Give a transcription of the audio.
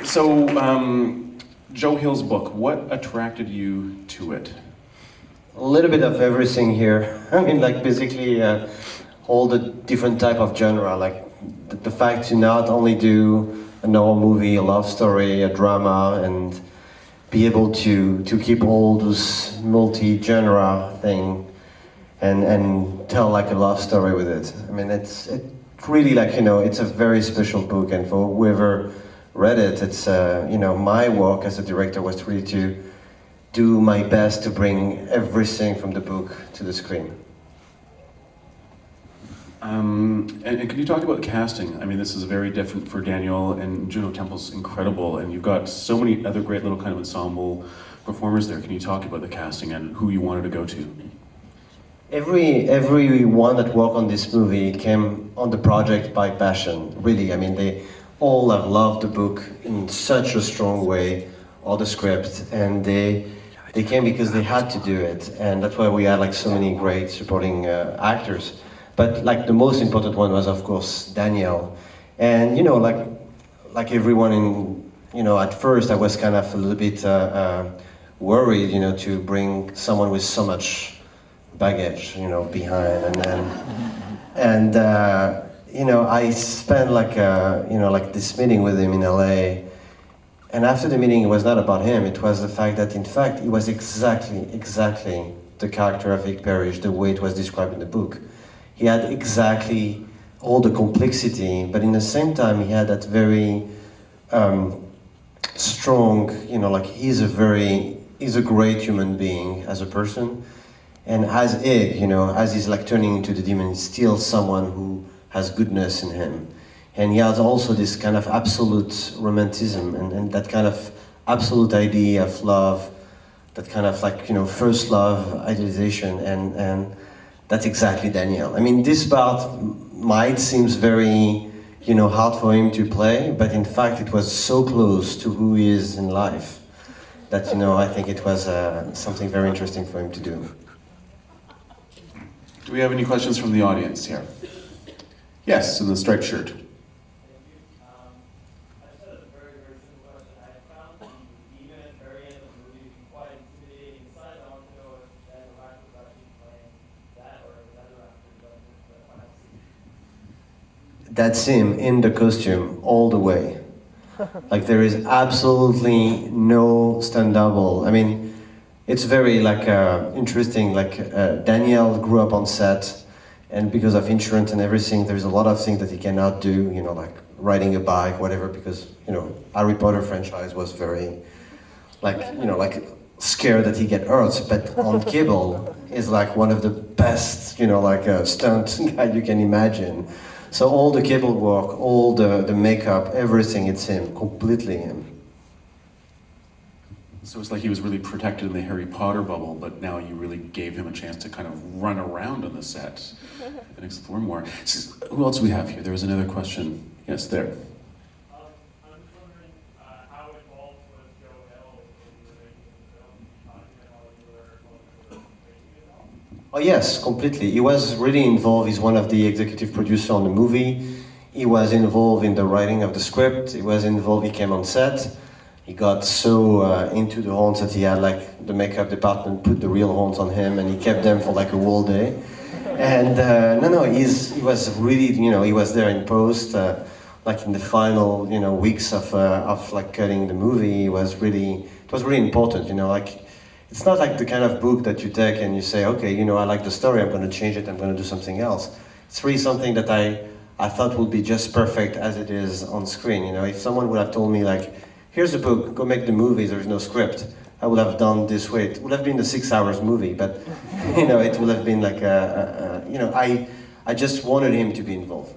So, Joe Hill's book, what attracted you to it? A little bit of everything here. I mean, like basically all the different type of genre, like the fact to not only do a normal movie, a love story, a drama, and be able to keep all those multi-genre thing and tell like a love story with it. I mean, it's really like, you know, it's a very special book, and for whoever read it, it's, you know, my work as a director was really to do my best to bring everything from the book to the screen. And can you talk about casting? I mean, this is very different for Daniel, and Juno Temple's incredible, and you've got so many other great little kind of ensemble performers there. Can you talk about the casting and who you wanted to go to? Everyone that worked on this movie came on the project by passion, really. I mean, they all have loved the book in such a strong way, or the script, and they came because they had to do it, and that's why we had like so many great supporting actors. But like the most important one was, of course, Daniel. And you know, like everyone in, you know, at first I was kind of a little bit worried, you know, to bring someone with so much baggage, you know, behind, and you know, I spent like you know, like this meeting with him in LA, and after the meeting, it was not about him. It was the fact that, in fact, he was exactly the character of Vic Parrish, the way it was described in the book. He had exactly all the complexity, but in the same time, he had that very strong, you know, like he's a great human being as a person. And as Ig, you know, as he's like turning into the demon, he's still someone who has goodness in him. And he has also this kind of absolute romanticism and that kind of absolute idea of love, that kind of like, you know, first love, idealization, and that's exactly Daniel. I mean, this part might seems very, you know, hard for him to play, but in fact it was so close to who he is in life that, you know, I think it was something very interesting for him to do. Do we have any questions from the audience here? Yes, in the striped shirt. That's him in the costume all the way. Like there is absolutely no stand double. I mean, it's very like interesting. Like Daniel grew up on set, and because of insurance and everything, there's a lot of things that he cannot do. You know, like riding a bike, whatever. Because you know, Harry Potter franchise was very, like, you know, like scared that he get hurt. But on cable is like one of the best, you know, like stunt guy you can imagine. So all the cable work, all the makeup, everything, it's him, completely him. So it's like he was really protected in the Harry Potter bubble, but now you really gave him a chance to kind of run around on the set and explore more. So, who else do we have here? There was another question. Yes, there. Oh yes, completely. He was really involved. He's one of the executive producers on the movie. He was involved in the writing of the script. He was involved, he came on set. He got so into the horns that he had like the makeup department put the real horns on him, and he kept them for like a whole day. And he was really, you know, he was there in post, like in the final, you know, weeks of like cutting the movie. It was really important, you know, like, it's not like the kind of book that you take and you say, okay, you know, I like the story, I'm going to change it, I'm going to do something else. It's really something that I thought would be just perfect as it is on screen. You know, if someone would have told me like, here's a book, go make the movie, there's no script, I would have done this way. It would have been a 6 hours movie, but you know, it would have been like you know, I just wanted him to be involved.